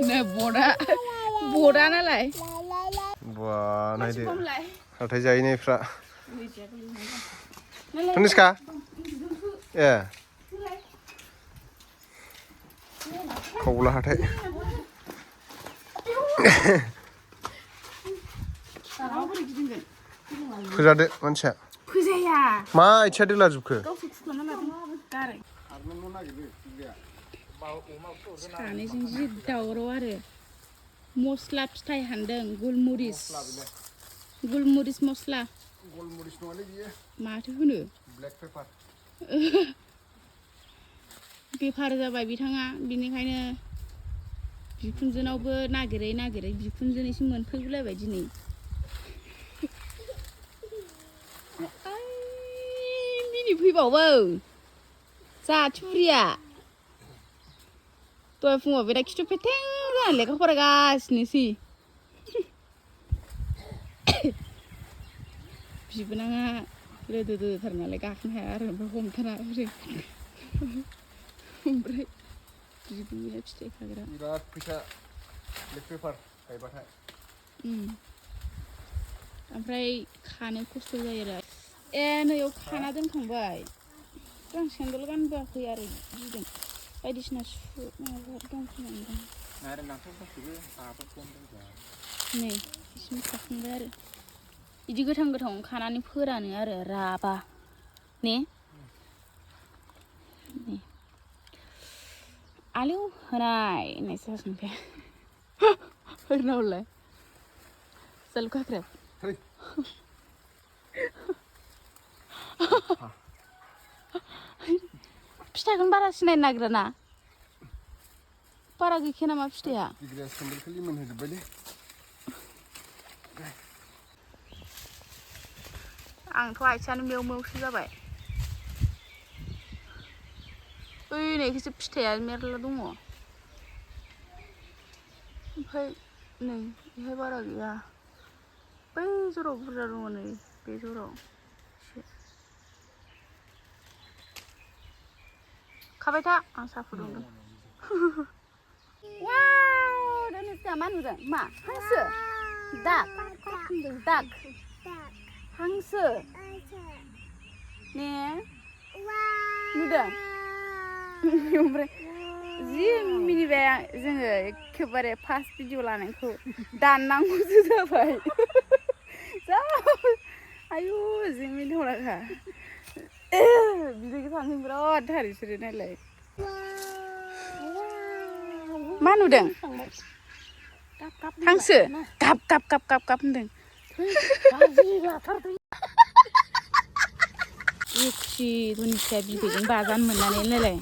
Nè Boda nó lại. Wow, này đi. Hãy thấy giấy này fra. Tuniska? Yeah. Khâu là thế. Kızardı, manşa. Kusiya. Ma, içeri lazım kız. सानैजों जि दावराव आरो मस्ला फिथाइ हानदों गुलमरिस मस्ला माथो होनो ब्लेक पेपार बेफार जाबाय बिथाङा बिनिखायनो बिखुनजोनावबो नागिरै बिखुनजोनिसिम मोनफैगुलायबाय दिनै मिनि फैबावो जाथुरिया दहाय फुङाव बिराद खिथु फेथें जानानै लेखा फरायगासिनोसै बिबोनाङा लोदोथार नालाय गाखोनो हाया आरो ओमफ्राय हमथाना ओरै ओमफ्राय बिबोनाया फिथाइ खाग्रा बिराद फैसा ब्लेक पेपार गायबाथाय ओमफ्राय खानो खस्थ' जायो आरो नैयाव खाना दोनखांबाय आं सेन्देल गानबोआखै आरो गिदों बायदिसिना माबाफोर दं खोमा नै बिसिम खाखांबाय आरो बिदि गोथां खानानै फोरानो आरो राबा ने आलु होनाय होननायसो जासिगोन ओरैनावलाय जालु खाख्रेब फिथाइखौनो बारा सिनायनो नागिरा ना बारा गैखाया नामा फिथाइया आंथ' आथिङानो मेव मेवसो जाबाय ओइ नैखौसो फिथाइया मेरला दङ ओमफ्राय नै बेहाय बारा गैया बै जराव बुरजा दङ नै बे जराव खाबाय था आं साहा फुदुंदों वाव दोननोसै मा नुदों मा हांसो दाक हांसो ने नुदों ओमफ्राय जि मिनिबाय जोङो एखेबारे फार्स्ट भिडिअ लानायखौ दाननांगौसो जाबाय जा आयु जि मिनिथावनाखा बिदिखौ थांनो बिराद थार बिसोरो नायलाय मा नुदों हांसो गाब होनदों एखि दुनिया बिदैजों बाजानो मोननानै नायलाय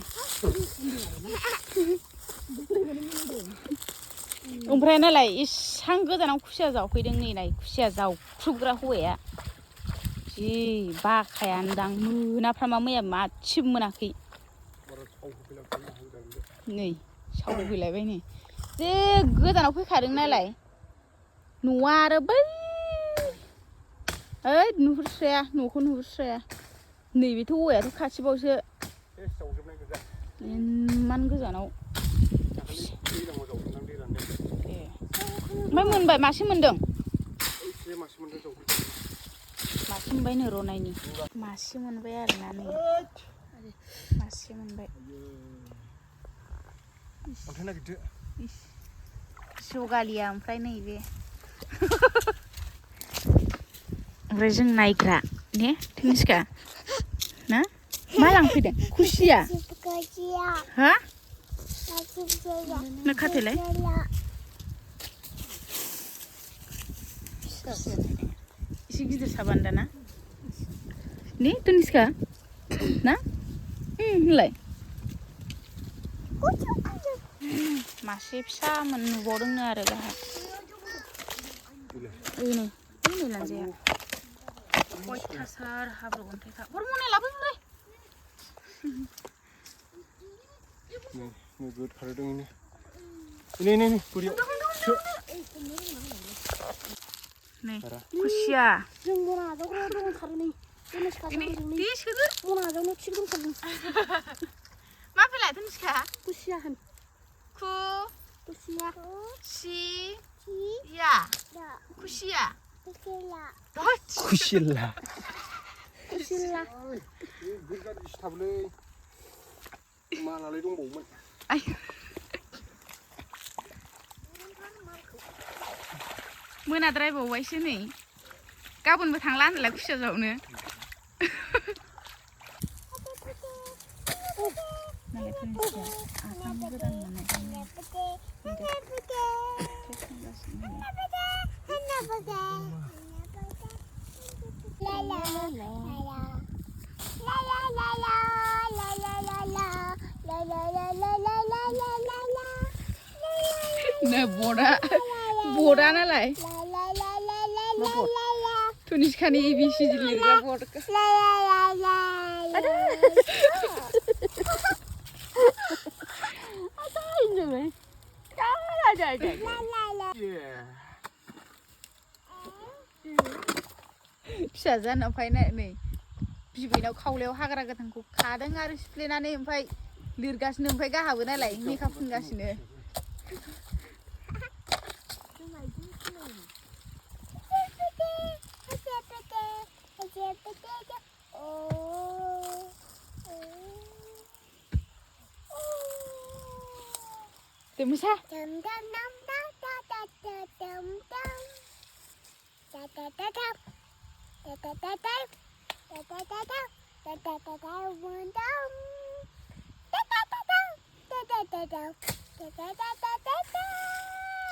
ओमफ्राय नालाय इसां गोजानाव खुसिया जावफैदों नै नाय खुसिया जावख्रुबग्रा हौवाया जि बाखायानोदां मोनाफ्रामा मैया मासेबो मोनाखै नै सावहैलायबाय नै जे गोजानाव फैखादों नालाय न'आ आरो बै ओइ नुहुरस्राया न'खौ नुहुरस्राया नैबेथ' औवायाथ' खाथिबावसो इमान गोजानाव ओमफ्राय मोनबाय मासे मोनदों मासे मोनबाय नो र' नायनि मासे मोनबाय आरोना नै मासे मोनबाय जगालिया ओमफ्राय नैबे ओमफ्राय जों नायग्रा ने तनिष्का ना मा लांफैदों खुसिया हा ना खाथेलाय एसे गिदिर साबानो दाना ने तनिष्का ना होनलाय मासे फिसा नुबावदोंनो आरो गाहा नै लांजाया अयथासार हाब्रु अन्थाइखा हरम'नाय लाबोजोबबाय नोगोद खारदों नै बुरियाव नै खुसिया जों मना आजावग्रा दंथारो नै दे सोदो मना आजावनो थिग दंथारो मा फैलाय तनिष्का खुसिया होन खु Kusiya. Kusiya. Kusiya. Kusiya. Kusiya. Bigat istabलै मालालाय दंबावोमोन मोनाद्रायबावबायसो नै गाबोनबो थांला होनलाय खुसिया जावनो Nah, boda nalah. Tuliskan ABC jadi rapor. Ada. Ada ini meh. Ada. Bisa jangan apa ini? Bibayनाव खावलायाव हाग्रा गोथांखौ खादों आरो सिफ्लेनानै ओमफ्राय लिरगासिनो ओमफ्राय गाहाबो नालाय मेकआप फुनगासिनो Demusa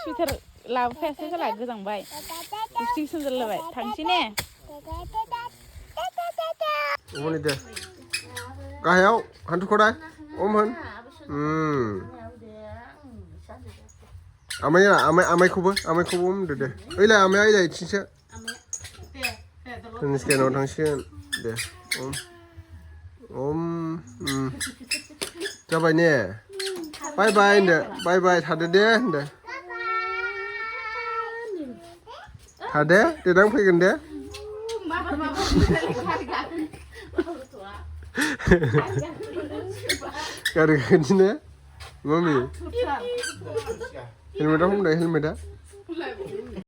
Sweater लाबोखायासै जाला गोजांबाय गुस्थिं सोमजालाबाय थांसै ने अमनि दे गाहायाव हान्थुखौदाय अमहोन आमायखौबो हमदो दे ओइलाय आमाया ओइलाय इथिंसो स्केनाव थांसिगोन दे जाबाय ने बाय बाय होनदो बाय बाय थादो दे होनदो थादो देनां फैगोन दे गारि गाखोनोसै ने मम्मी हेलमेटा हमदो हेलमेटा